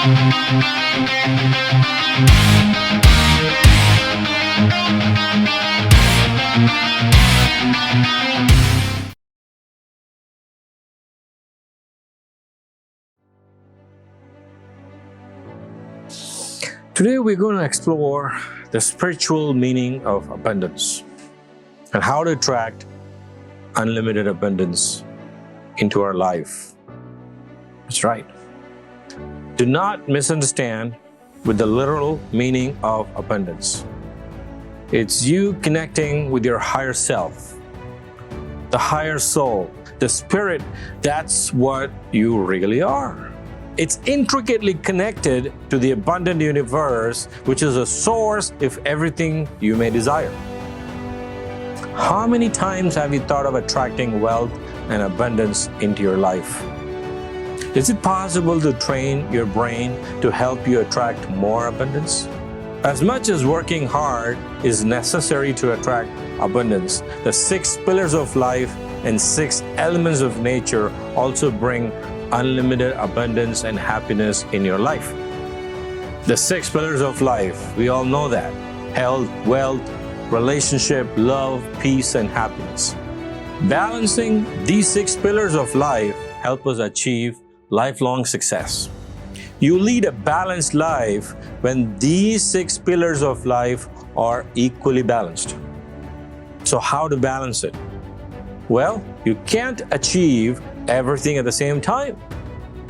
Today we're going to explore the spiritual meaning of abundance and how to attract unlimited abundance into our life. That's right. Do not misunderstand with the literal meaning of abundance. It's you connecting with your higher self, the higher soul, the spirit. That's what you really are. It's intricately connected to the abundant universe, which is a source of everything you may desire. How many times have you thought of attracting wealth and abundance into your life? Is it possible to train your brain to help you attract more abundance? As much as working hard is necessary to attract abundance, the 6 pillars of life and 6 elements of nature also bring unlimited abundance and happiness in your life. The 6 pillars of life, we all know that: health, wealth, relationship, love, peace, and happiness. Balancing these 6 pillars of life help us achieve lifelong success. You lead a balanced life when these 6 pillars of life are equally balanced. So how to balance it? Well, you can't achieve everything at the same time.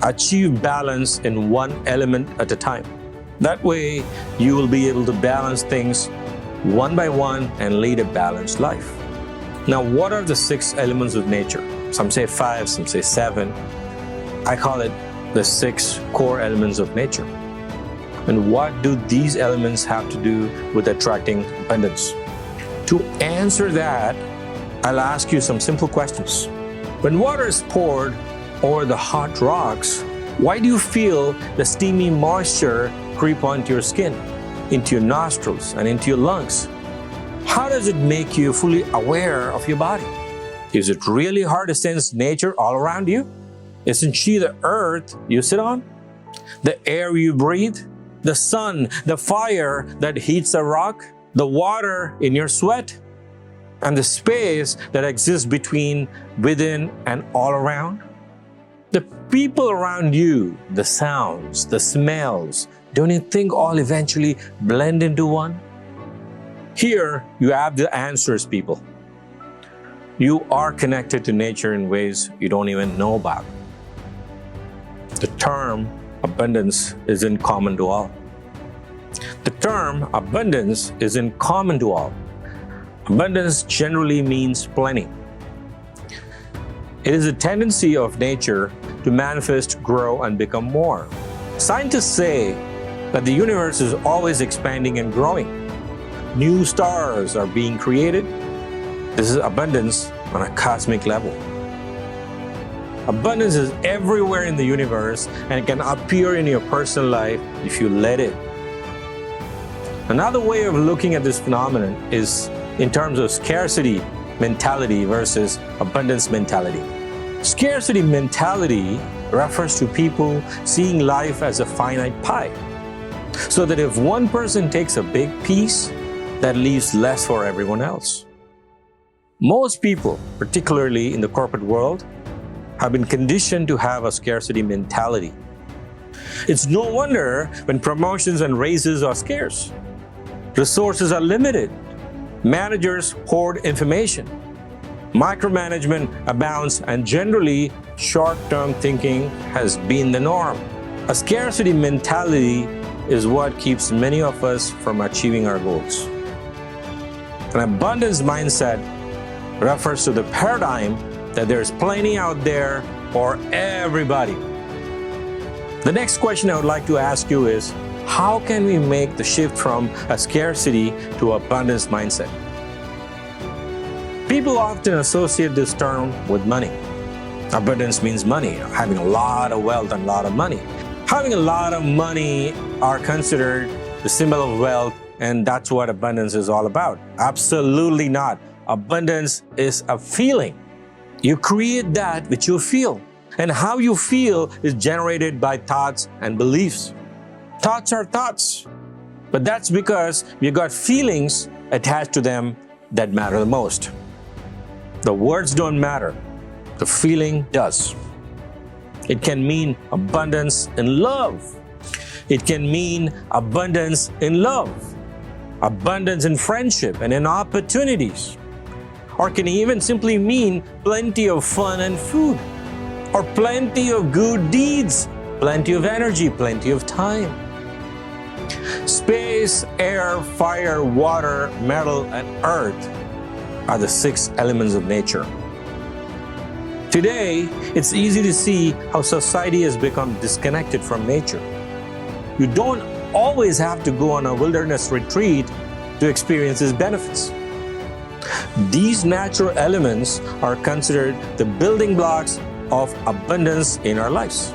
Achieve balance in one element at a time. That way, you will be able to balance things one by one and lead a balanced life. Now, what are the 6 elements of nature? Some say 5, some say 7. I call it the 6 core elements of nature. And what do these elements have to do with attracting abundance? To answer that, I'll ask you some simple questions. When water is poured over the hot rocks, why do you feel the steamy moisture creep onto your skin, into your nostrils, and into your lungs? How does it make you fully aware of your body? Is it really hard to sense nature all around you? Isn't she the earth you sit on? The air you breathe? The sun, the fire that heats a rock? The water in your sweat? And the space that exists between, within, and all around? The people around you, the sounds, the smells, don't you think all eventually blend into one? Here, you have the answers, people. You are connected to nature in ways you don't even know about. The term abundance is in common to all. The term abundance is in common to all. Abundance generally means plenty. It is a tendency of nature to manifest, grow, and become more. Scientists say that the universe is always expanding and growing. New stars are being created. This is abundance on a cosmic level. Abundance is everywhere in the universe and it can appear in your personal life if you let it. Another way of looking at this phenomenon is in terms of scarcity mentality versus abundance mentality. Scarcity mentality refers to people seeing life as a finite pie, so that if one person takes a big piece, that leaves less for everyone else. Most people, particularly in the corporate world, have been conditioned to have a scarcity mentality. It's no wonder when promotions and raises are scarce. Resources are limited. Managers hoard information. Micromanagement abounds, and generally, short-term thinking has been the norm. A scarcity mentality is what keeps many of us from achieving our goals. An abundance mindset refers to the paradigm that there's plenty out there for everybody. The next question I would like to ask you is, how can we make the shift from a scarcity to abundance mindset? People often associate this term with money. Abundance means money, having a lot of wealth and a lot of money. Having a lot of money are considered the symbol of wealth, and that's what abundance is all about. Absolutely not. Abundance is a feeling. You create that which you feel, and how you feel is generated by thoughts and beliefs. Thoughts are thoughts, but that's because we've got feelings attached to them that matter the most. The words don't matter, the feeling does. It can mean abundance in love. It can mean abundance in love, abundance in friendship and in opportunities, or can even simply mean plenty of fun and food, or plenty of good deeds, plenty of energy, plenty of time. Space, air, fire, water, metal, and earth are the 6 elements of nature. Today, it's easy to see how society has become disconnected from nature. You don't always have to go on a wilderness retreat to experience its benefits. These natural elements are considered the building blocks of abundance in our lives.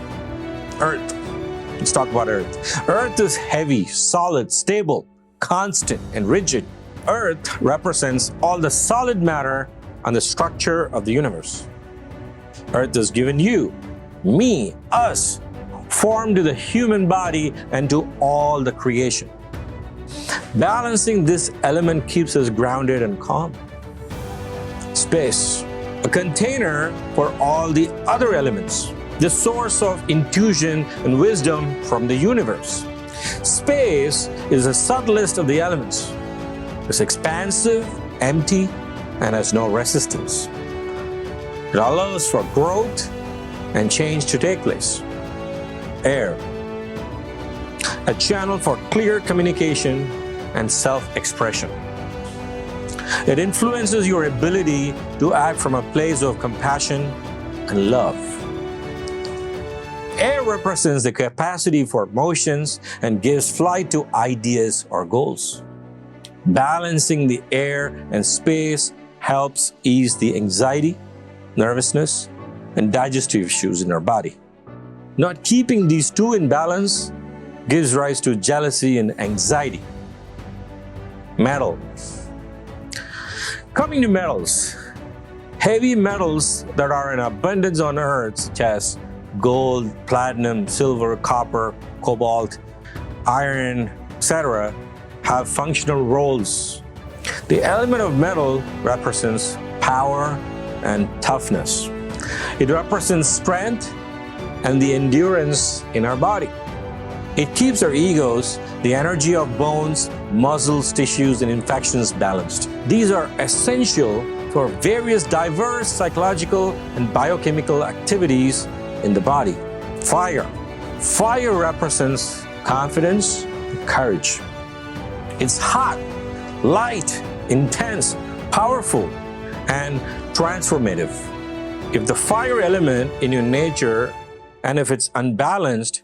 Earth. Let's talk about Earth. Earth is heavy, solid, stable, constant, and rigid. Earth represents all the solid matter and the structure of the universe. Earth has given you, me, us, form to the human body and to all the creation. Balancing this element keeps us grounded and calm. Space, a container for all the other elements, the source of intuition and wisdom from the universe. Space is the subtlest of the elements. It's expansive, empty, and has no resistance. It allows for growth and change to take place. Air, a channel for clear communication and self-expression. It influences your ability to act from a place of compassion and love. Air represents the capacity for motions and gives flight to ideas or goals. Balancing the air and space helps ease the anxiety, nervousness, and digestive issues in our body. Not keeping these two in balance gives rise to jealousy and anxiety. Metal. Coming to metals, heavy metals that are in abundance on Earth, such as gold, platinum, silver, copper, cobalt, iron, etc., have functional roles. The element of metal represents power and toughness. It represents strength and the endurance in our body. It keeps our egos, the energy of bones, muscles, tissues, and infections balanced. These are essential for various diverse psychological and biochemical activities in the body. Fire. Fire represents confidence and courage. It's hot, light, intense, powerful, and transformative. If the fire element in your nature, and if it's unbalanced,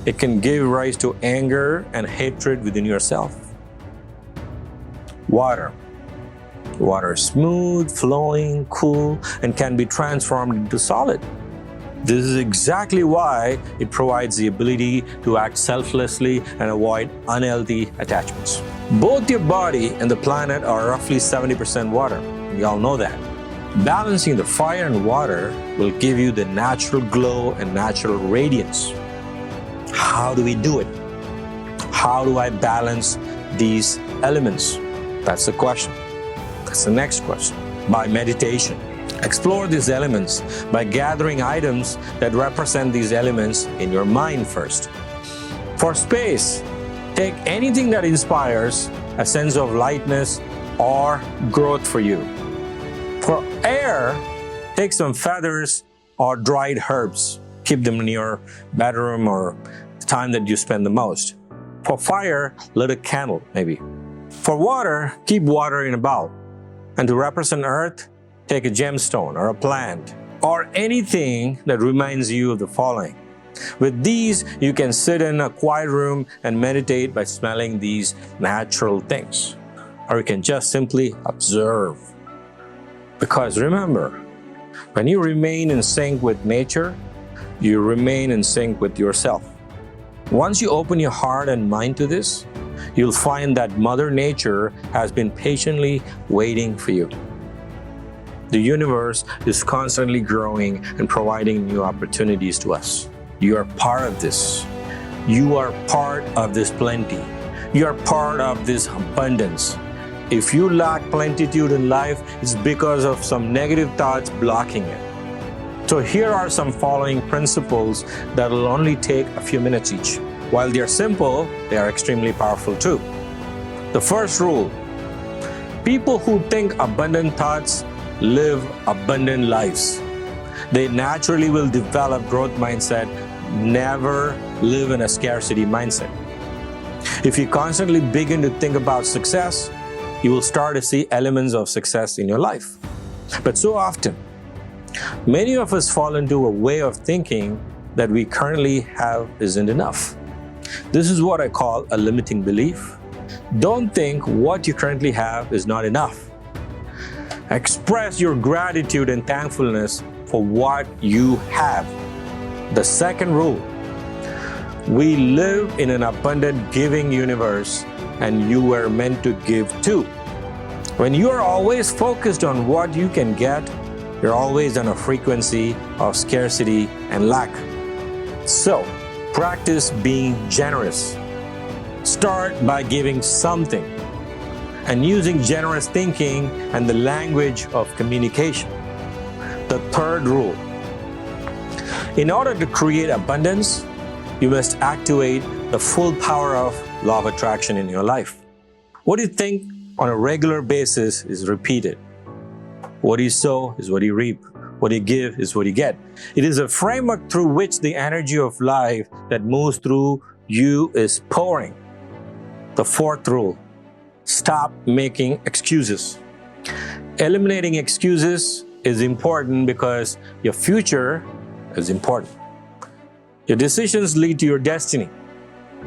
it can give rise to anger and hatred within yourself. Water. Water is smooth, flowing, cool, and can be transformed into solid. This is exactly why it provides the ability to act selflessly and avoid unhealthy attachments. Both your body and the planet are roughly 70% water. We all know that. Balancing the fire and water will give you the natural glow and natural radiance. How do we do it? How do I balance these elements? That's the question. That's the next question. By meditation. Explore these elements by gathering items that represent these elements in your mind first. For space, take anything that inspires a sense of lightness or growth for you. For air, take some feathers or dried herbs. Keep them in your bedroom or the time that you spend the most. For fire, lit a candle, maybe. For water, keep water in a bowl. And to represent earth, take a gemstone or a plant or anything that reminds you of the following. With these, you can sit in a quiet room and meditate by smelling these natural things. Or you can just simply observe. Because remember, when you remain in sync with nature, you remain in sync with yourself. Once you open your heart and mind to this, you'll find that Mother Nature has been patiently waiting for you. The universe is constantly growing and providing new opportunities to us. You are part of this. You are part of this plenty. You are part of this abundance. If you lack plenitude in life, it's because of some negative thoughts blocking it. So here are some following principles that will only take a few minutes each. While they are simple, they are extremely powerful too. The first rule: people who think abundant thoughts live abundant lives. They naturally will develop growth mindset, never live in a scarcity mindset. If you constantly begin to think about success, you will start to see elements of success in your life. But so often, many of us fall into a way of thinking that we currently have isn't enough. This is what I call a limiting belief. Don't think what you currently have is not enough. Express your gratitude and thankfulness for what you have. The second rule: we live in an abundant giving universe, and you were meant to give too. When you are always focused on what you can get, you're always on a frequency of scarcity and lack. So, practice being generous. Start by giving something and using generous thinking and the language of communication. The third rule: in order to create abundance, you must activate the full power of law of attraction in your life. What you think on a regular basis is repeated. What you sow is what you reap. What you give is what you get. It is a framework through which the energy of life that moves through you is pouring. The fourth rule: stop making excuses. Eliminating excuses is important because your future is important. Your decisions lead to your destiny.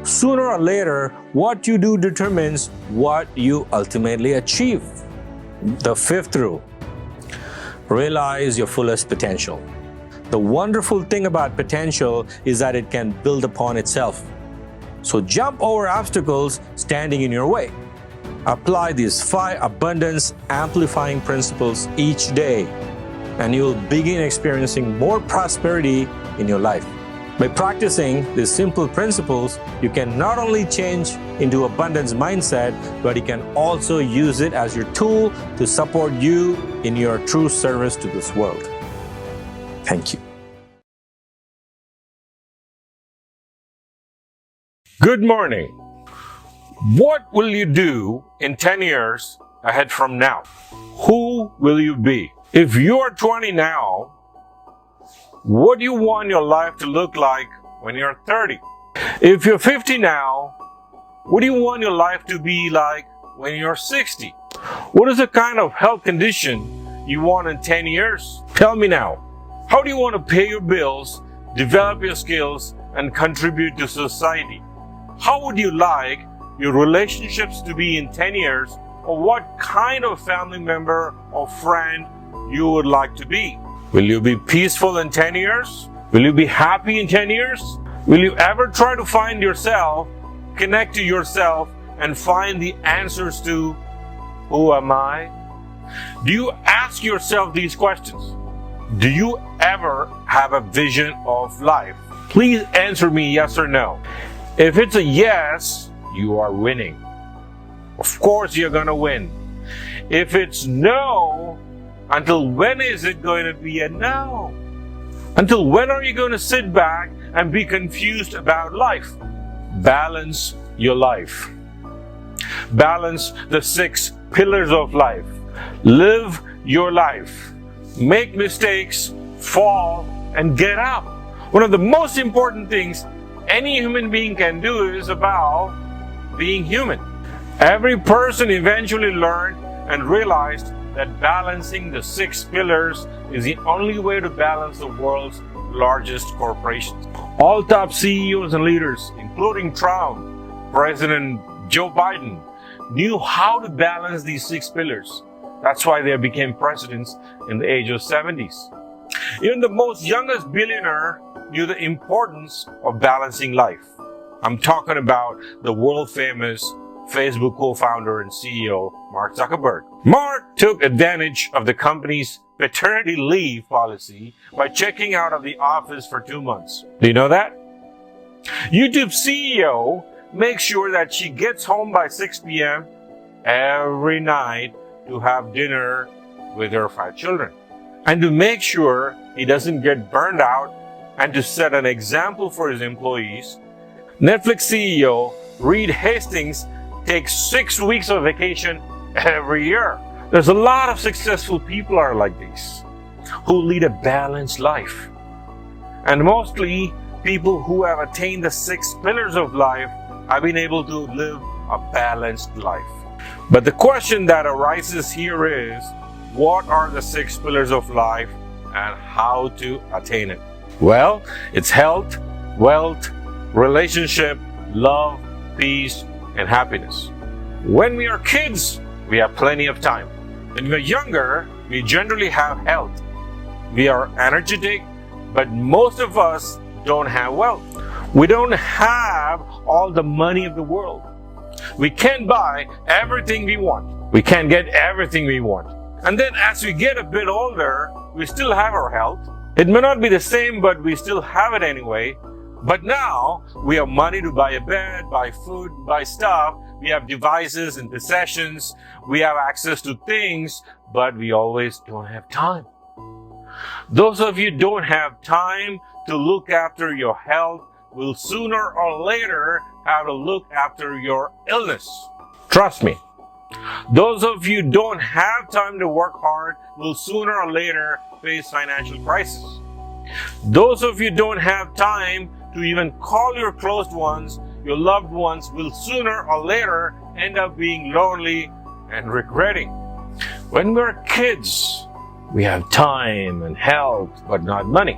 Sooner or later, what you do determines what you ultimately achieve. The fifth rule: realize your fullest potential. The wonderful thing about potential is that it can build upon itself. So jump over obstacles standing in your way. Apply these 5 abundance amplifying principles each day, and you will begin experiencing more prosperity in your life. By practicing these simple principles, you can not only change into abundance mindset, but you can also use it as your tool to support you in your true service to this world. Thank you. Good morning. What will you do in 10 years ahead from now? Who will you be? If you're 20 now, what do you want your life to look like when you're 30? If you're 50 now, what do you want your life to be like when you're 60? What is the kind of health condition you want in 10 years? Tell me now. How do you want to pay your bills, develop your skills, and contribute to society? How would you like your relationships to be in 10 years, or what kind of family member or friend you would like to be? Will you be peaceful in 10 years? Will you be happy in 10 years? Will you ever try to find yourself, connect to yourself, and find the answers to who am I? Do you ask yourself these questions? Do you ever have a vision of life? Please answer me yes or no. If it's a yes, you are winning. Of course you're going to win. If it's no, until when is it going to be a no? Until when are you going to sit back and be confused about life? Balance your life. Balance the 6 pillars of life. Live your life. Make mistakes, fall, and get up. One of the most important things any human being can do is about being human. Every person eventually learned and realized that balancing the 6 pillars is the only way to balance the world's largest corporations. All top CEOs and leaders, including Trump, President Joe Biden, knew how to balance these 6 pillars. That's why they became presidents in the age of 70s. Even the most youngest billionaire knew the importance of balancing life. I'm talking about the world-famous Facebook co-founder and CEO, Mark Zuckerberg. Mark took advantage of the company's paternity leave policy by checking out of the office for 2 months. Do you know that? YouTube CEO makes sure that she gets home by 6 p.m. every night to have dinner with her 5 children. And to make sure he doesn't get burned out and to set an example for his employees, Netflix CEO Reed Hastings takes 6 weeks of vacation every year. There's a lot of successful people are like these, who lead a balanced life. And mostly people who have attained the 6 pillars of life have been able to live a balanced life. But the question that arises here is, what are the 6 pillars of life and how to attain it? Well, it's health, wealth, relationship, love, peace, and happiness. When we are kids, we have plenty of time. When we're younger, we generally have health. We are energetic, but most of us don't have wealth. We don't have all the money of the world. We can't buy everything we want. We can't get everything we want. And then as we get a bit older, we still have our health. It may not be the same, but we still have it anyway. But now we have money to buy a bed, buy food, buy stuff. We have devices and possessions. We have access to things, but we always don't have time. Those of you who don't have time to look after your health will sooner or later have to look after your illness. Trust me. Those of you who don't have time to work hard will sooner or later face financial crisis. Those of you who don't have time to even call your close ones, your loved ones, will sooner or later end up being lonely and regretting. When we're kids, we have time and health, but not money.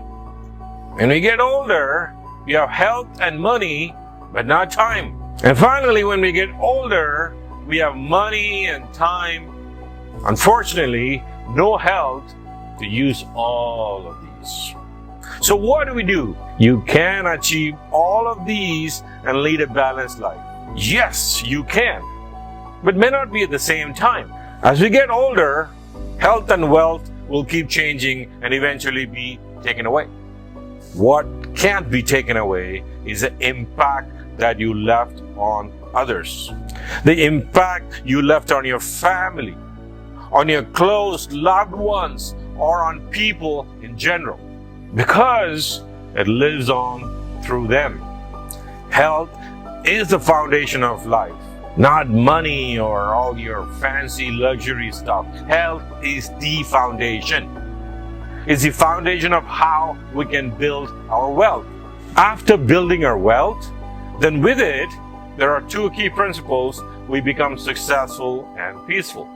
When we get older, we have health and money, but not time. And finally, when we get older, we have money and time. Unfortunately, no health to use all of these. So what do? You can achieve all of these and lead a balanced life. Yes, you can, but may not be at the same time. As we get older, health and wealth will keep changing and eventually be taken away. What can't be taken away is the impact that you left on others. The impact you left on your family, on your close loved ones, or on people in general, because it lives on through them. Health is the foundation of life, not money or all your fancy luxury stuff. Health is the foundation. It's the foundation of how we can build our wealth. After building our wealth, then with it, there are 2 key principles. We become successful and peaceful.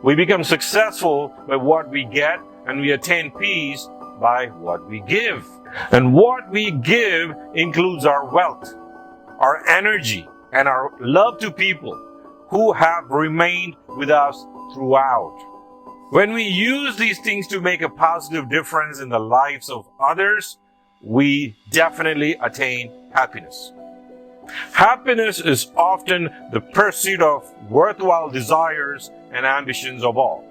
We become successful by what we get, and we attain peace by what we give. And what we give includes our wealth, our energy, and our love to people who have remained with us throughout. When we use these things to make a positive difference in the lives of others, we definitely attain happiness. Happiness is often the pursuit of worthwhile desires and ambitions of all.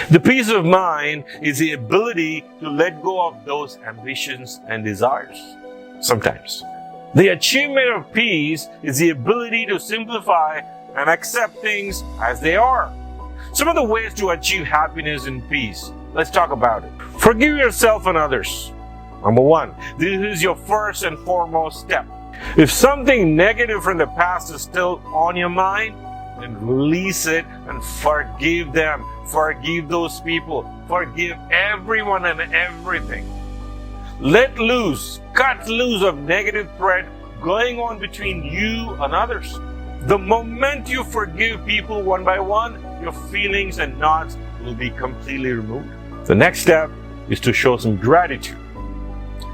The peace of mind is the ability to let go of those ambitions and desires. Sometimes. The achievement of peace is the ability to simplify and accept things as they are. Some of the ways to achieve happiness and peace. Let's talk about it. Forgive yourself and others. Number 1, this is your first and foremost step. If something negative from the past is still on your mind, then release it and forgive them. Forgive those people. Forgive everyone and everything. Let loose, cut loose of negative thread going on between you and others. The moment you forgive people one by one, your feelings and knots will be completely removed. The next step is to show some gratitude.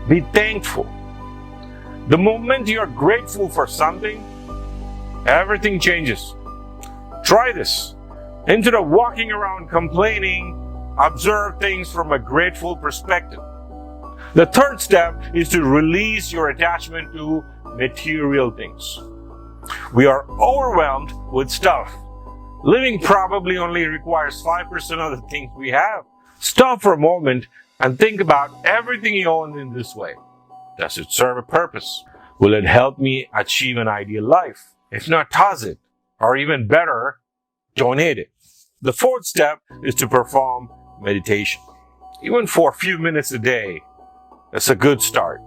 Be thankful. The moment you are grateful for something, everything changes. Try this. Instead of walking around complaining, observe things from a grateful perspective. The third step is to release your attachment to material things. We are overwhelmed with stuff. Living probably only requires 5% of the things we have. Stop for a moment and think about everything you own in this way. Does it serve a purpose? Will it help me achieve an ideal life? If not, toss it. Or even better, donate it. The fourth step is to perform meditation. Even for a few minutes a day, that's a good start.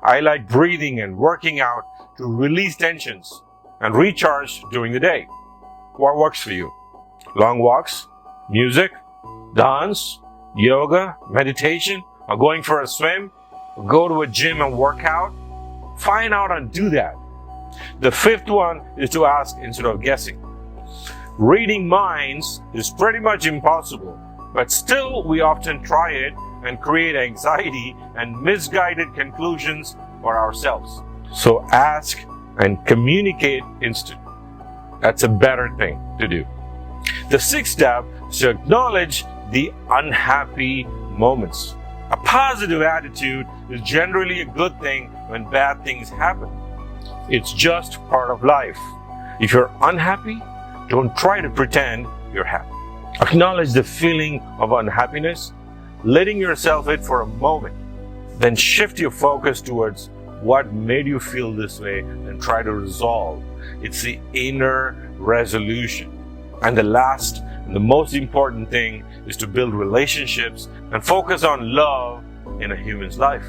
I like breathing and working out to release tensions and recharge during the day. What works for you? Long walks, music, dance, yoga, meditation, or going for a swim, or go to a gym and work out? Find out and do that. The fifth one is to ask instead of guessing. Reading minds is pretty much impossible, but still we often try it and create anxiety and misguided conclusions for ourselves. So ask and communicate instantly. That's a better thing to do. The sixth step is to acknowledge the unhappy moments. A positive attitude is generally a good thing when bad things happen. It's just part of life. If you're unhappy, don't try to pretend you're happy. Acknowledge the feeling of unhappiness, letting yourself in for a moment. Then shift your focus towards what made you feel this way and try to resolve. It's the inner resolution. And the last and the most important thing is to build relationships and focus on love in a human's life.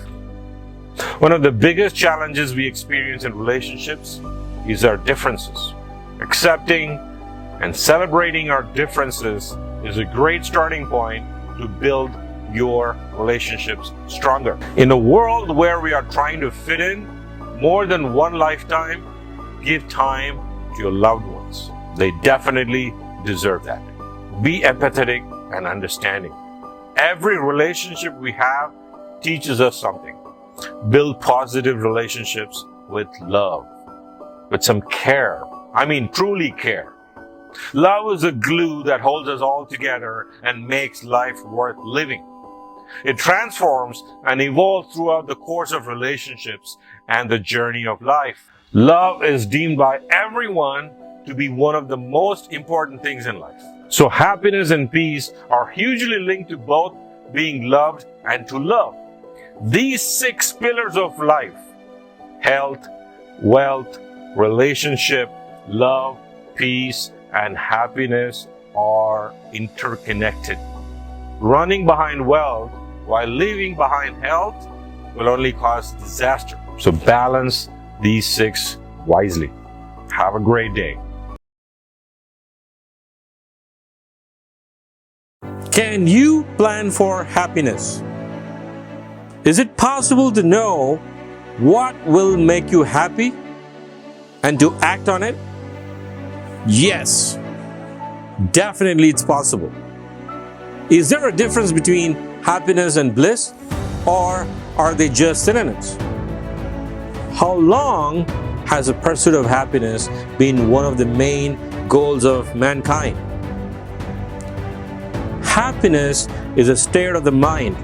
One of the biggest challenges we experience in relationships is our differences. Accepting and celebrating our differences is a great starting point to build your relationships stronger. In a world where we are trying to fit in more than one lifetime, give time to your loved ones. They definitely deserve that. Be empathetic and understanding. Every relationship we have teaches us something. Build positive relationships with love, with some care. I mean, truly care. Love is a glue that holds us all together and makes life worth living. It transforms and evolves throughout the course of relationships and the journey of life. Love is deemed by everyone to be one of the most important things in life. So happiness and peace are hugely linked to both being loved and to love. These 6 pillars of life, health, wealth, relationship, love, peace, and happiness, are interconnected. Running behind wealth while leaving behind health will only cause disaster. So balance these 6 wisely. Have a great day. Can you plan for happiness? Is it possible to know what will make you happy and to act on it? Yes, definitely it's possible. Is there a difference between happiness and bliss, or are they just synonyms? How long has the pursuit of happiness been one of the main goals of mankind? Happiness is a state of the mind,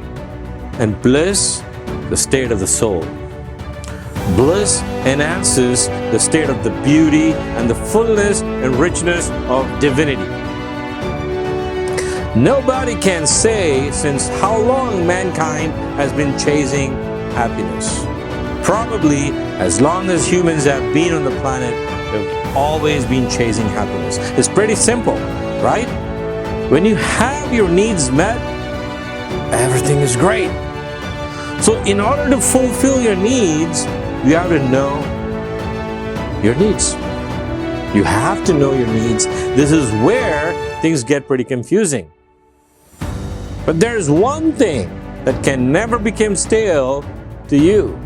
and bliss, the state of the soul. Bliss enhances the state of the beauty and the fullness and richness of divinity. Nobody can say since how long mankind has been chasing happiness. Probably as long as humans have been on the planet, they've always been chasing happiness. It's pretty simple, right? When you have your needs met, everything is great. So in order to fulfill your needs, you have to know your needs. You have to know your needs. This is where things get pretty confusing. But there's one thing that can never become stale to you: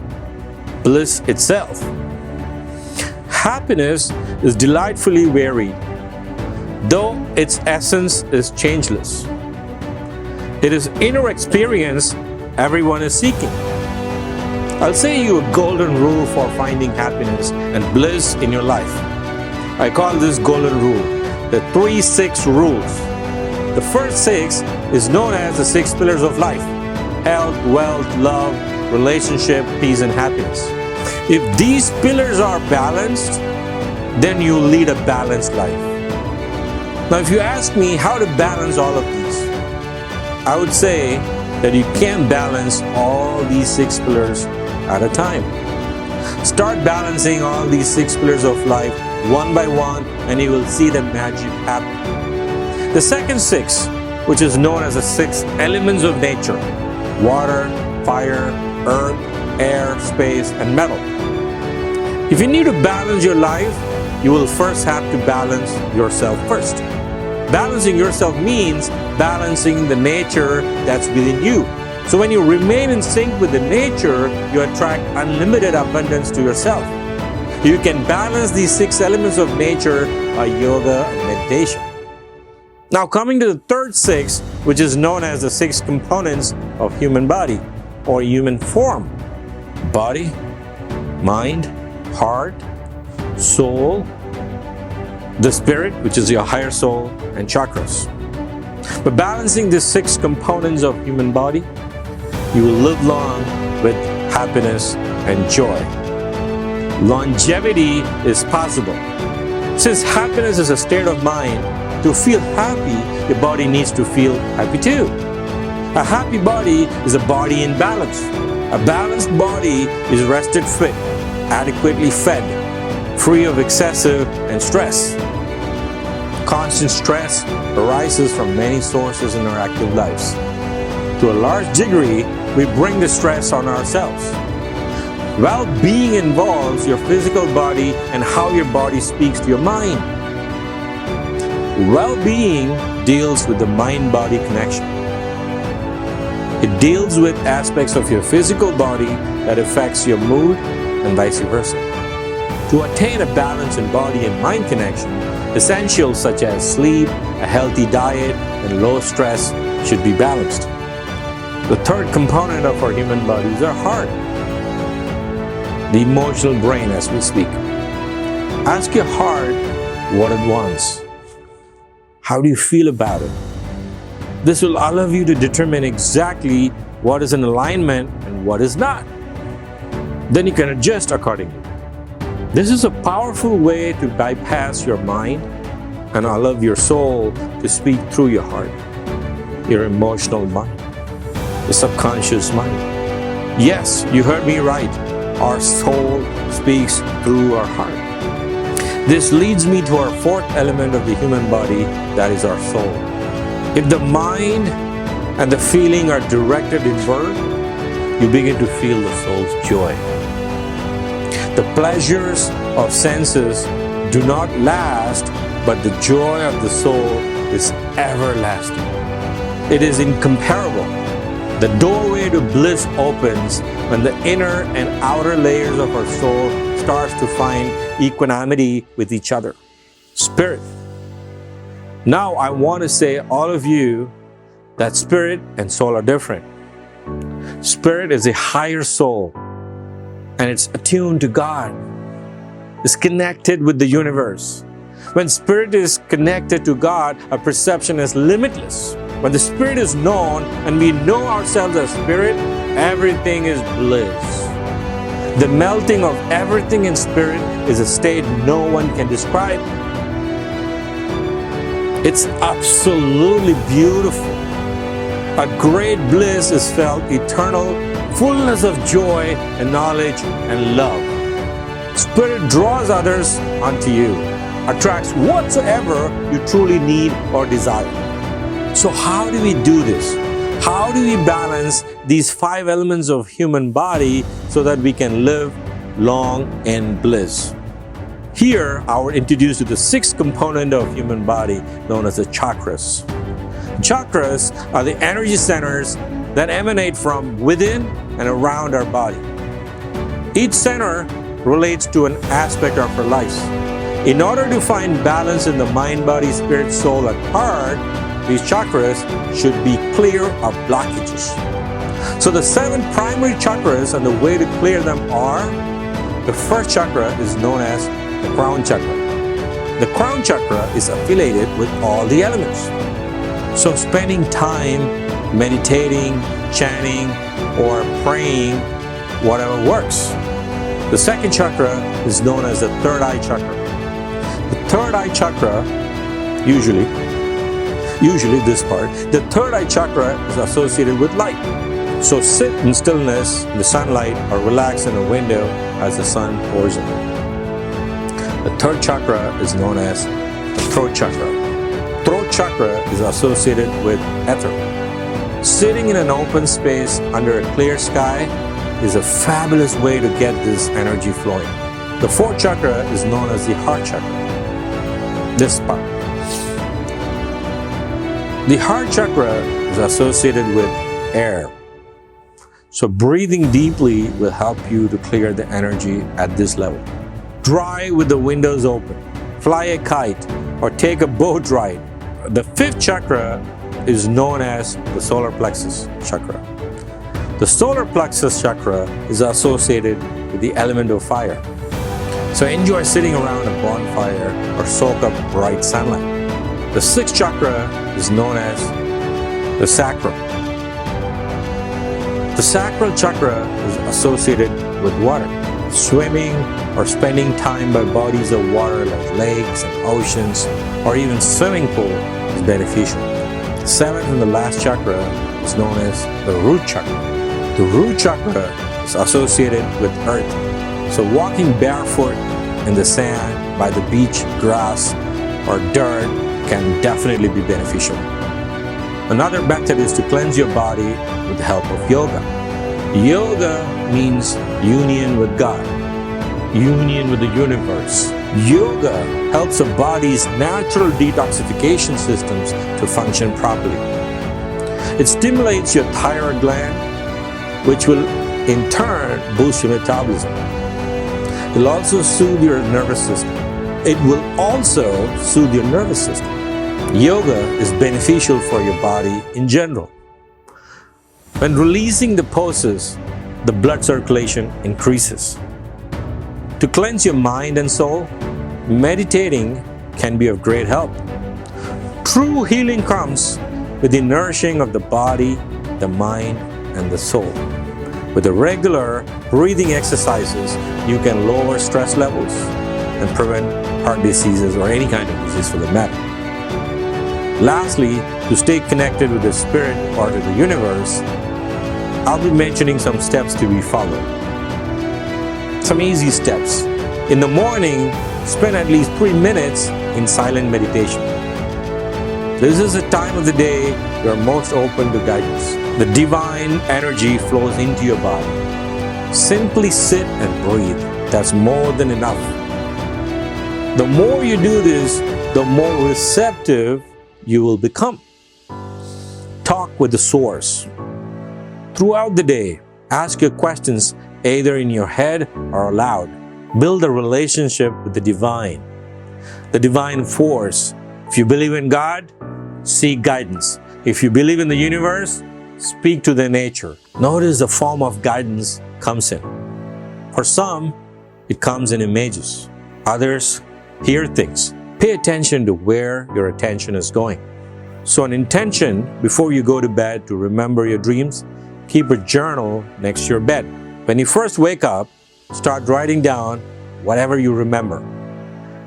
bliss itself. Happiness is delightfully varied, though its essence is changeless. It is inner experience everyone is seeking. I'll say you a golden rule for finding happiness and bliss in your life. I call this golden rule the 3-6 rules. The first 6 is known as the 6 pillars of life: health, wealth, love, relationship, peace, and happiness. If these pillars are balanced, then you lead a balanced life. Now, if you ask me how to balance all of these, I would say that you can't balance all these 6 pillars at a time. Start balancing all these 6 pillars of life one by one, and you will see the magic happen. The second 6, which is known as the 6 elements of nature: water, fire, earth, air, space, and metal. If you need to balance your life, you will first have to balance yourself first. Balancing yourself means balancing the nature that's within you. So when you remain in sync with the nature, you attract unlimited abundance to yourself. You can balance these 6 elements of nature by yoga and meditation. Now coming to the third 6, which is known as the 6 components of human body or human form: body, mind, heart, soul, the spirit, which is your higher soul, and chakras. By balancing these 6 components of human body, you will live long with happiness and joy. Longevity is possible. Since happiness is a state of mind, to feel happy, your body needs to feel happy too. A happy body is a body in balance. A balanced body is rested fit, adequately fed, free of excessive and stress. Constant stress arises from many sources in our active lives. To a large degree, we bring the stress on ourselves. Well-being involves your physical body and how your body speaks to your mind. Well-being deals with the mind-body connection. It deals with aspects of your physical body that affects your mood and vice versa. To attain a balance in body and mind connection, essentials such as sleep, a healthy diet, and low stress should be balanced. The third component of our human body is our heart, the emotional brain, as we speak. Ask your heart what it wants. How do you feel about it? This will allow you to determine exactly what is in alignment and what is not. Then you can adjust accordingly. This is a powerful way to bypass your mind and allow your soul to speak through your heart, your emotional mind, the subconscious mind. Yes, you heard me right. Our soul speaks through our heart. This leads me to our 4th element of the human body, that is our soul. If the mind and the feeling are directed inward, you begin to feel the soul's joy. The pleasures of senses do not last, but the joy of the soul is everlasting. It is incomparable. The doorway to bliss opens when the inner and outer layers of our soul starts to find equanimity with each other. Spirit. Now I want to say, all of you, that spirit and soul are different. Spirit is a higher soul, and it's attuned to God. It's connected with the universe. When spirit is connected to God, our perception is limitless. When the spirit is known and we know ourselves as spirit, everything is bliss. The melting of everything in spirit is a state no one can describe. It's absolutely beautiful. A great bliss is felt, eternal fullness of joy and knowledge and love. Spirit draws others unto you, attracts whatsoever you truly need or desire. So how do we do this? How do we balance these 5 elements of human body so that we can live long in bliss? Here, I will introduce you to the 6th component of human body, known as the chakras. Chakras are the energy centers that emanate from within and around our body. Each center relates to an aspect of our life. In order to find balance in the mind, body, spirit, soul, and heart, these chakras should be clear of blockages. So the 7 primary chakras and the way to clear them are: the first chakra is known as the crown chakra. The crown chakra is affiliated with all the elements. So spending time meditating, chanting, or praying, whatever works. The second chakra is known as the third eye chakra. The third eye chakra, usually this part, the third eye chakra is associated with light. So sit in stillness in the sunlight or relax in a window as the sun pours in. The third chakra is known as the throat chakra. Throat chakra is associated with ether. Sitting in an open space under a clear sky is a fabulous way to get this energy flowing. The fourth chakra is known as the heart chakra. This part. The heart chakra is associated with air. So breathing deeply will help you to clear the energy at this level. Drive with the windows open, fly a kite, or take a boat ride. The fifth chakra is known as the solar plexus chakra. The solar plexus chakra is associated with the element of fire. So enjoy sitting around a bonfire or soak up bright sunlight. The sixth chakra is known as the sacral. The sacral chakra is associated with water. Swimming or spending time by bodies of water like lakes and oceans or even swimming pool is beneficial. The seventh and the last chakra is known as the root chakra. The root chakra is associated with earth. So walking barefoot in the sand, by the beach, grass, or dirt can definitely be beneficial. Another method is to cleanse your body with the help of yoga. Yoga means union with God, union with the universe. Yoga helps the body's natural detoxification systems to function properly. It stimulates your thyroid gland, which will in turn boost your metabolism. It will also soothe your nervous system. Yoga is beneficial for your body in general. When releasing the poses, the blood circulation increases. To cleanse your mind and soul, meditating can be of great help. True healing comes with the nourishing of the body, the mind, and the soul. With the regular breathing exercises, you can lower stress levels and prevent heart diseases or any kind of disease for that matter. Lastly, to stay connected with the spirit or to the universe, I'll be mentioning some steps to be followed. Some easy steps. In the morning, spend at least 3 minutes in silent meditation. This is the time of the day you are most open to guidance. The divine energy flows into your body. Simply sit and breathe. That's more than enough. The more you do this, the more receptive you will become. Talk with the source. Throughout the day, ask your questions either in your head or aloud. Build a relationship with the divine force. If you believe in God, seek guidance. If you believe in the universe, speak to the nature. Notice the form of guidance comes in. For some, it comes in images. Others hear things. Pay attention to where your attention is going. So an intention before you go to bed to remember your dreams, keep a journal next to your bed. When you first wake up, start writing down whatever you remember.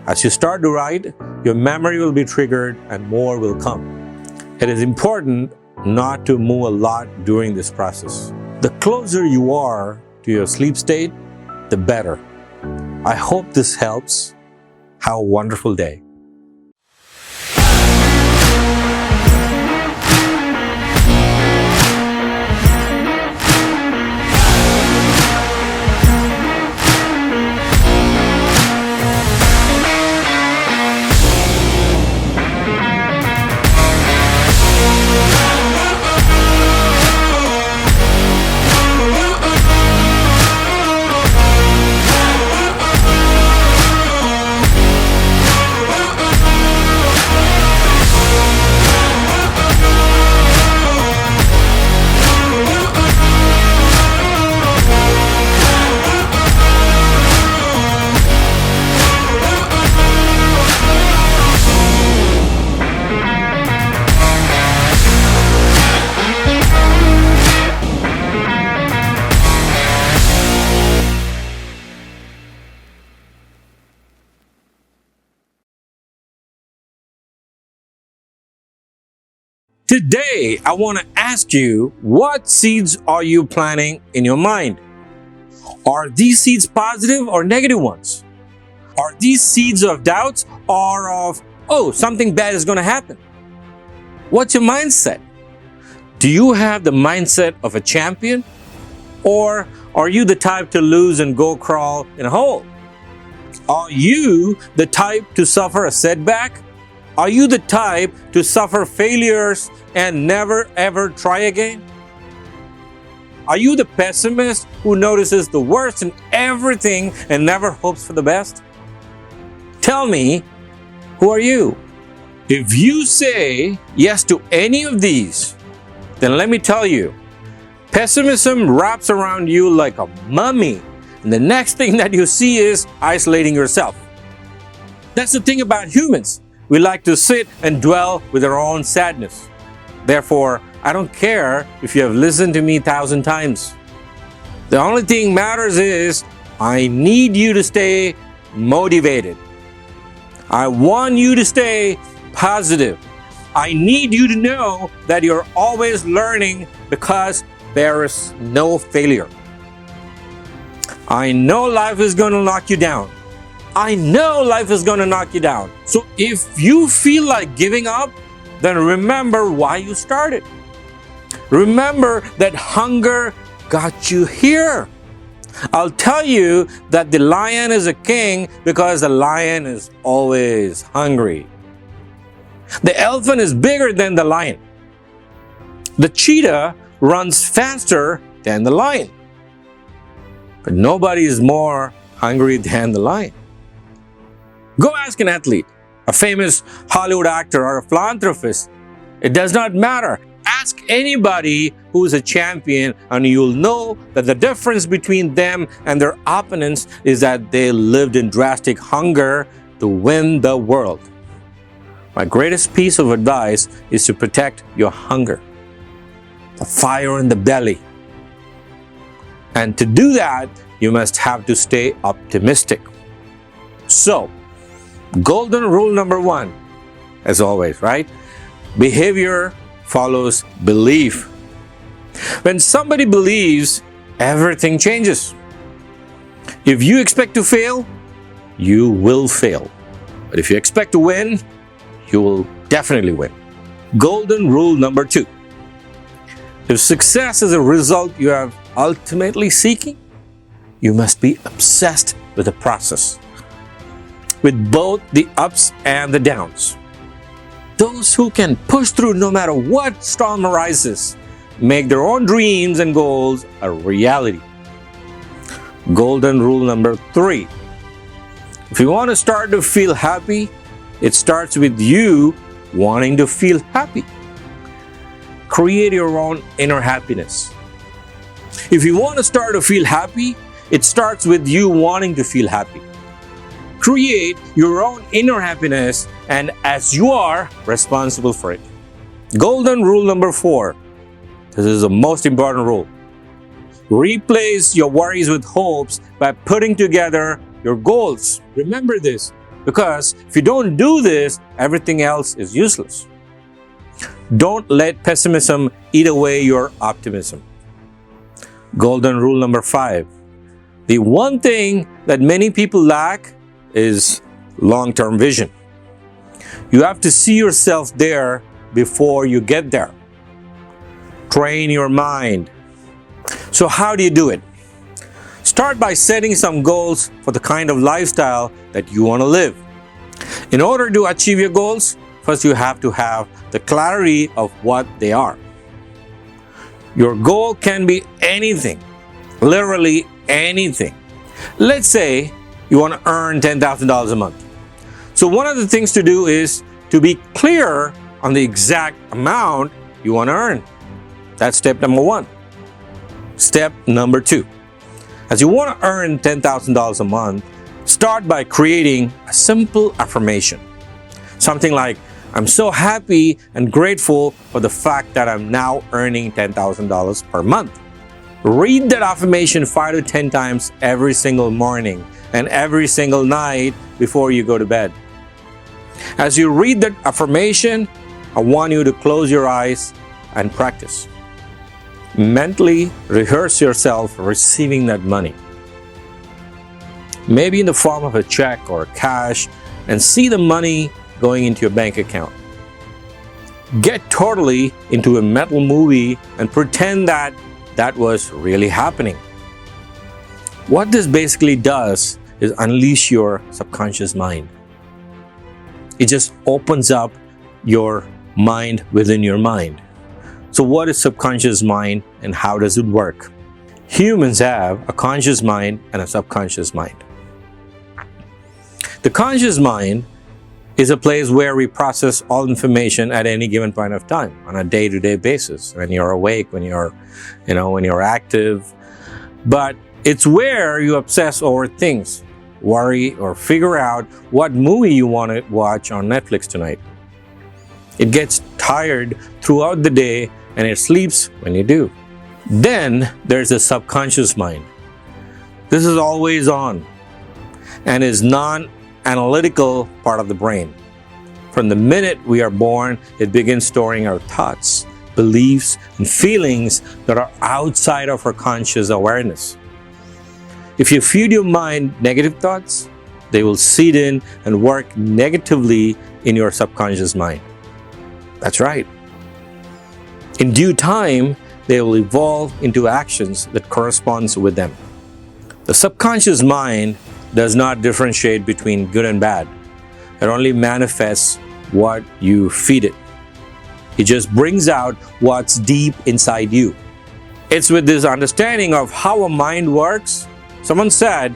As you start to write, your memory will be triggered and more will come. It is important not to move a lot during this process. The closer you are to your sleep state, the better. I hope this helps. Have a wonderful day. Today, I want to ask you, what seeds are you planting in your mind? Are these seeds positive or negative ones? Are these seeds of doubts or of, oh, something bad is going to happen? What's your mindset? Do you have the mindset of a champion? Or are you the type to lose and go crawl in a hole? Are you the type to suffer a setback? Are you the type to suffer failures and never ever try again? Are you the pessimist who notices the worst in everything and never hopes for the best? Tell me, who are you? If you say yes to any of these, then let me tell you, pessimism wraps around you like a mummy, and the next thing that you see is isolating yourself. That's the thing about humans. We like to sit and dwell with our own sadness. Therefore, I don't care if you have listened to me 1,000 times. The only thing matters is I need you to stay motivated. I want you to stay positive. I need you to know that you're always learning because there is no failure. I know life is going to knock you down. I know life is going to knock you down. So if you feel like giving up, then remember why you started. Remember that hunger got you here. I'll tell you that the lion is a king because the lion is always hungry. The elephant is bigger than the lion. The cheetah runs faster than the lion. But nobody is more hungry than the lion. Go ask an athlete, a famous Hollywood actor, or a philanthropist. It does not matter. Ask anybody who is a champion and you'll know that the difference between them and their opponents is that they lived in drastic hunger to win the world. My greatest piece of advice is to protect your hunger, the fire in the belly. And to do that, you must have to stay optimistic. So, golden rule number 1, as always, right? Behavior follows belief. When somebody believes, everything changes. If you expect to fail, you will fail. But if you expect to win, you will definitely win. Golden rule number 2. If success is a result you are ultimately seeking, you must be obsessed with the process, with both the ups and the downs. Those who can push through no matter what storm arises, make their own dreams and goals a reality. Golden rule number 3. If you want to start to feel happy, it starts with you wanting to feel happy. Create your own inner happiness. If you want to start to feel happy, it starts with you wanting to feel happy. Create your own inner happiness, and as you are responsible for it. Golden rule number 4. This is the most important rule. Replace your worries with hopes by putting together your goals. Remember this, because if you don't do this, everything else is useless. Don't let pessimism eat away your optimism. Golden rule number 5. The one thing that many people lack is long-term vision. You have to see yourself there before you get there. Train your mind. So how do you do it? Start by setting some goals for the kind of lifestyle that you want to live. In order to achieve your goals, first you have to have the clarity of what they are. Your goal can be anything, literally anything. Let's say you want to earn $10,000 a month. So one of the things to do is to be clear on the exact amount you want to earn. That's step number 1. Step number 2. As you want to earn $10,000 a month, start by creating a simple affirmation. Something like, I'm so happy and grateful for the fact that I'm now earning $10,000 per month. Read that affirmation 5 to 10 times every single morning and every single night before you go to bed. As you read that affirmation, I want you to close your eyes and practice. Mentally rehearse yourself receiving that money. Maybe in the form of a check or cash, and see the money going into your bank account. Get totally into a mental movie and pretend that that was really happening. What this basically does is unleash your subconscious mind. It just opens up your mind within your mind. So what is subconscious mind and how does it work? Humans have a conscious mind and a subconscious mind. The conscious mind is a place where we process all information at any given point of time on a day-to-day basis. When you're awake, when you're active. But it's where you obsess over things, worry, or figure out what movie you want to watch on Netflix tonight. It gets tired throughout the day and it sleeps when you do. Then there's the subconscious mind. This is always on and is non-analytical part of the brain. From the minute we are born, it begins storing our thoughts, beliefs, and feelings that are outside of our conscious awareness. If you feed your mind negative thoughts, they will seed in and work negatively in your subconscious mind. That's right. In due time, they will evolve into actions that corresponds with them. The subconscious mind does not differentiate between good and bad. It only manifests what you feed it. It just brings out what's deep inside you. It's with this understanding of how a mind works. Someone said,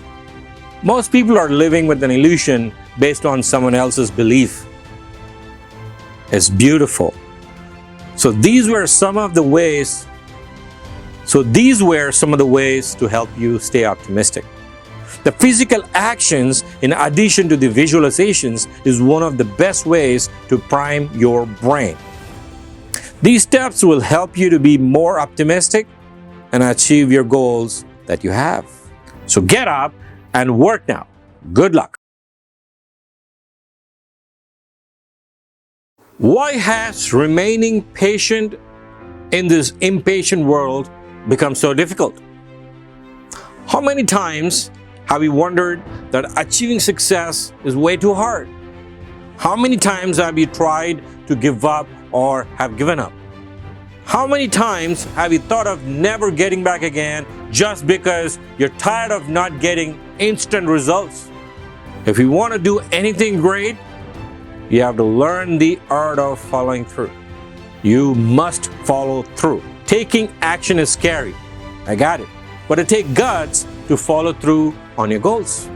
most people are living with an illusion based on someone else's belief. It's beautiful. So these were some of the ways to help you stay optimistic. The physical actions, in addition to the visualizations, is one of the best ways to prime your brain. These steps will help you to be more optimistic and achieve your goals that you have. So get up and work now. Good luck. Why has remaining patient in this impatient world become so difficult? How many times have you wondered that achieving success is way too hard? How many times have you tried to give up or have given up? How many times have you thought of never getting back again just because you're tired of not getting instant results? If you want to do anything great, you have to learn the art of following through. You must follow through. Taking action is scary. I got it. But it takes guts to follow through on your goals.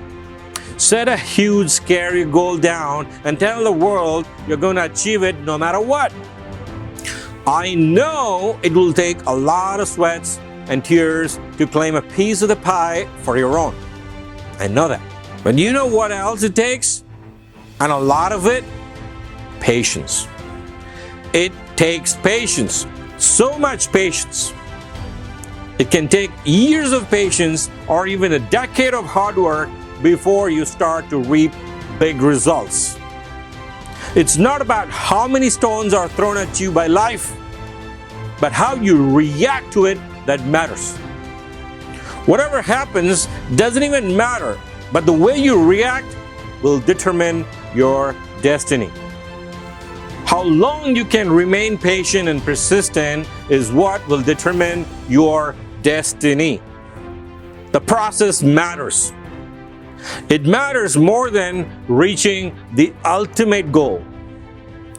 Set a huge, scary goal down and tell the world you're going to achieve it no matter what. I know it will take a lot of sweats and tears to claim a piece of the pie for your own. I know that. But you know what else it takes? And a lot of it? Patience. It takes patience. So much patience. It can take years of patience or even a decade of hard work before you start to reap big results. It's not about how many stones are thrown at you by life, but how you react to it that matters. Whatever happens doesn't even matter, but the way you react will determine your destiny. How long you can remain patient and persistent is what will determine your destiny. The process matters. It matters more than reaching the ultimate goal.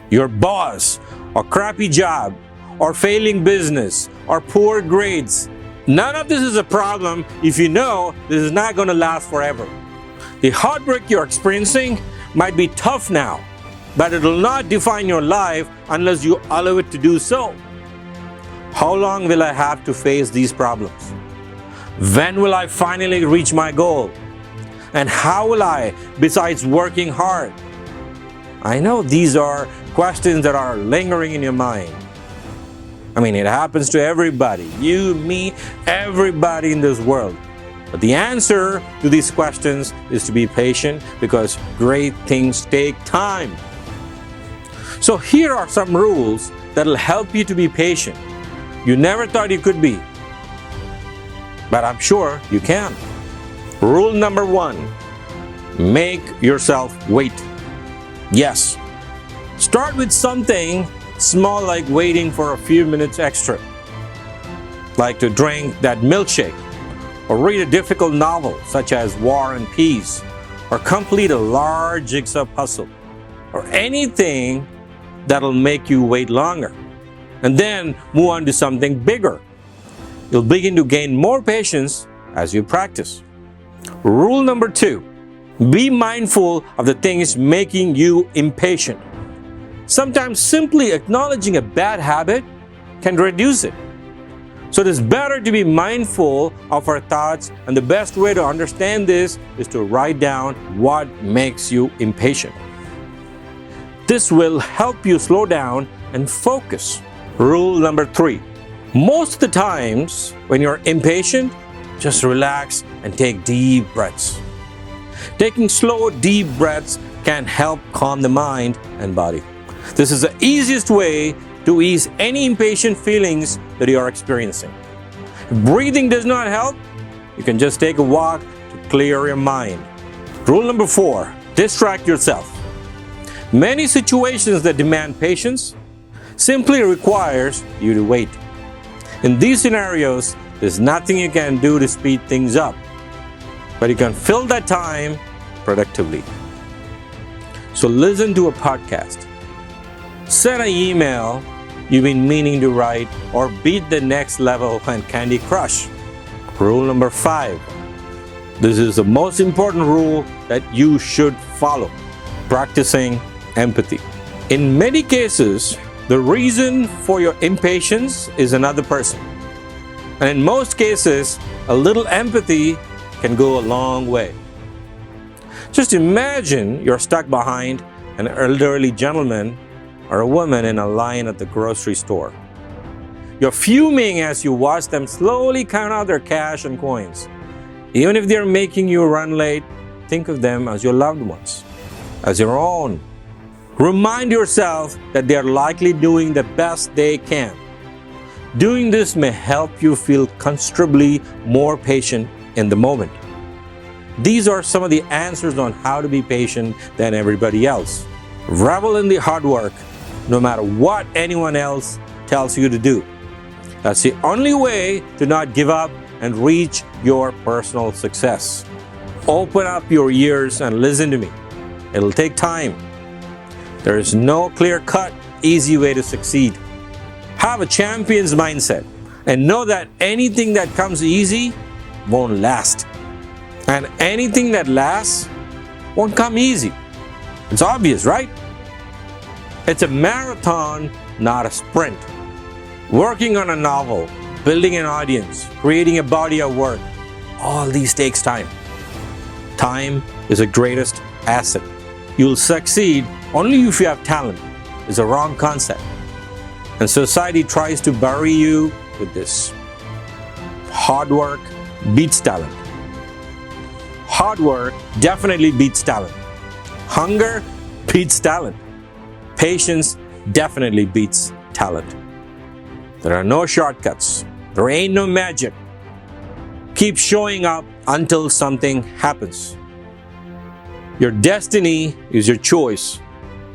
Your boss, or crappy job, or failing business, or poor grades. None of this is a problem if you know this is not going to last forever. The heartbreak you're experiencing might be tough now, but it will not define your life unless you allow it to do so. How long will I have to face these problems? When will I finally reach my goal? And how will I, besides working hard? I know these are questions that are lingering in your mind. I mean, it happens to everybody. You, me, everybody in this world. But the answer to these questions is to be patient because great things take time. So here are some rules that'll help you to be patient. You never thought you could be, but I'm sure you can. Rule number 1, make yourself wait. Yes, start with something small like waiting for a few minutes extra, like to drink that milkshake, or read a difficult novel such as War and Peace, or complete a large jigsaw puzzle, or anything that'll make you wait longer. And then move on to something bigger. You'll begin to gain more patience as you practice. Rule number 2, be mindful of the things making you impatient. Sometimes simply acknowledging a bad habit can reduce it. So it is better to be mindful of our thoughts, and the best way to understand this is to write down what makes you impatient. This will help you slow down and focus. Rule number 3, most of the times when you're impatient, just relax and take deep breaths. Taking slow, deep breaths can help calm the mind and body. This is the easiest way to ease any impatient feelings that you are experiencing. If breathing does not help, you can just take a walk to clear your mind. Rule number 4, distract yourself. Many situations that demand patience simply requires you to wait. In these scenarios, there's nothing you can do to speed things up, but you can fill that time productively. So listen to a podcast, send an email you've been meaning to write, or beat the next level on Candy Crush. Rule number 5. This is the most important rule that you should follow. Practicing empathy. In many cases, the reason for your impatience is another person. And in most cases, a little empathy can go a long way. Just imagine you're stuck behind an elderly gentleman or a woman in a line at the grocery store. You're fuming as you watch them slowly count out their cash and coins. Even if they're making you run late, think of them as your loved ones, as your own. Remind yourself that they are likely doing the best they can. Doing this may help you feel considerably more patient in the moment. These are some of the answers on how to be patient than everybody else. Revel in the hard work, no matter what anyone else tells you to do. That's the only way to not give up and reach your personal success. Open up your ears and listen to me. It'll take time. There is no clear-cut, easy way to succeed. Have a champion's mindset and know that anything that comes easy won't last. And anything that lasts won't come easy. It's obvious, right? It's a marathon, not a sprint. Working on a novel, building an audience, creating a body of work, all these takes time. Time is the greatest asset. You'll succeed only if you have talent. It's a wrong concept. And society tries to bury you with this. Hard work beats talent. Hard work definitely beats talent. Hunger beats talent. Patience definitely beats talent. There are no shortcuts. There ain't no magic. Keep showing up until something happens. Your destiny is your choice.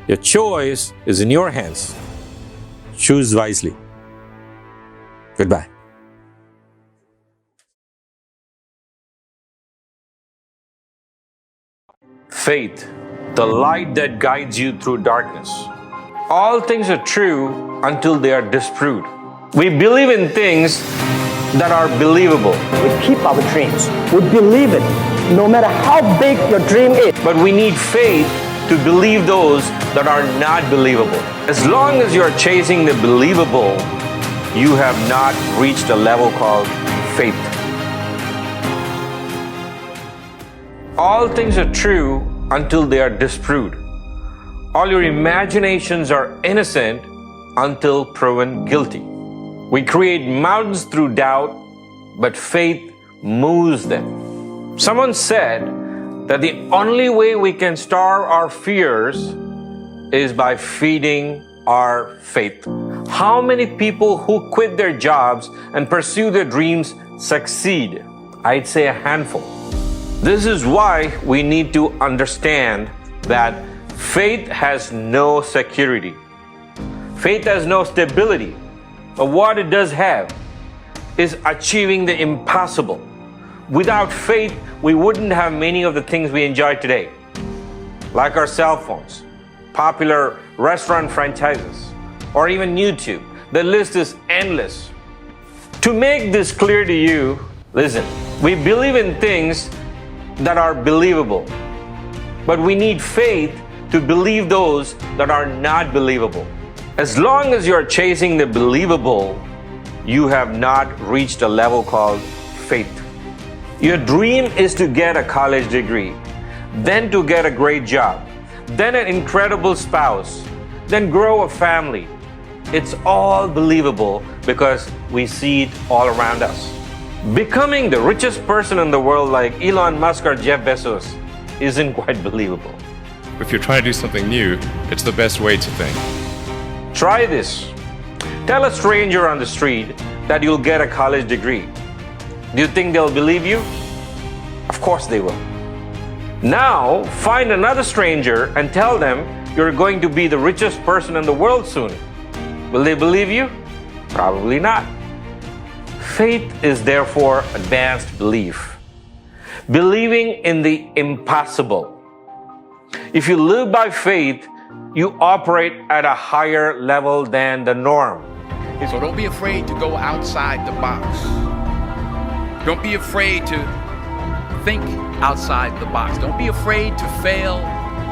Your choice is in your hands. Choose wisely. Goodbye. Faith, the light that guides you through darkness. All things are true until they are disproved. We believe in things that are believable. We keep our dreams. We believe it, no matter how big your dream is. But we need faith to believe those that are not believable. As long as you're chasing the believable, you have not reached a level called faith. All things are true until they are disproved. All your imaginations are innocent until proven guilty. We create mountains through doubt, but faith moves them. Someone said that the only way we can starve our fears is by feeding our faith. How many people who quit their jobs and pursue their dreams succeed? I'd say a handful. This is why we need to understand that faith has no security. Faith has no stability. But what it does have is achieving the impossible. Without faith, we wouldn't have many of the things we enjoy today, like our cell phones, popular restaurant franchises, or even YouTube. The list is endless. To make this clear to you, listen, we believe in things that are believable, but we need faith to believe those that are not believable. As long as you're chasing the believable, you have not reached a level called faith. Your dream is to get a college degree, then to get a great job, then an incredible spouse, then grow a family. It's all believable because we see it all around us. Becoming the richest person in the world like Elon Musk or Jeff Bezos isn't quite believable. If you're trying to do something new, it's the best way to think. Try this. Tell a stranger on the street that you'll get a college degree. Do you think they'll believe you? Of course they will. Now, find another stranger and tell them you're going to be the richest person in the world soon. Will they believe you? Probably not. Faith is therefore advanced belief. Believing in the impossible. If you live by faith, you operate at a higher level than the norm. So don't be afraid to go outside the box. Don't be afraid to think outside the box. Don't be afraid to fail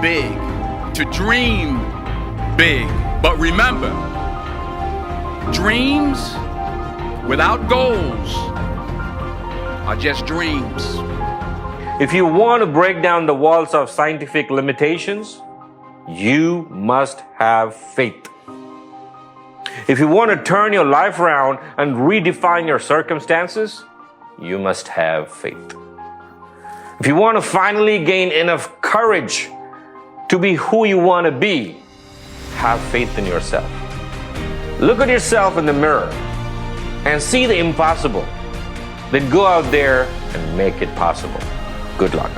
big, to dream big. But remember, dreams without goals are just dreams. If you want to break down the walls of scientific limitations, you must have faith. If you want to turn your life around and redefine your circumstances, you must have faith. If you want to finally gain enough courage to be who you want to be, have faith in yourself. Look at yourself in the mirror and see the impossible. Then go out there and make it possible. Good luck.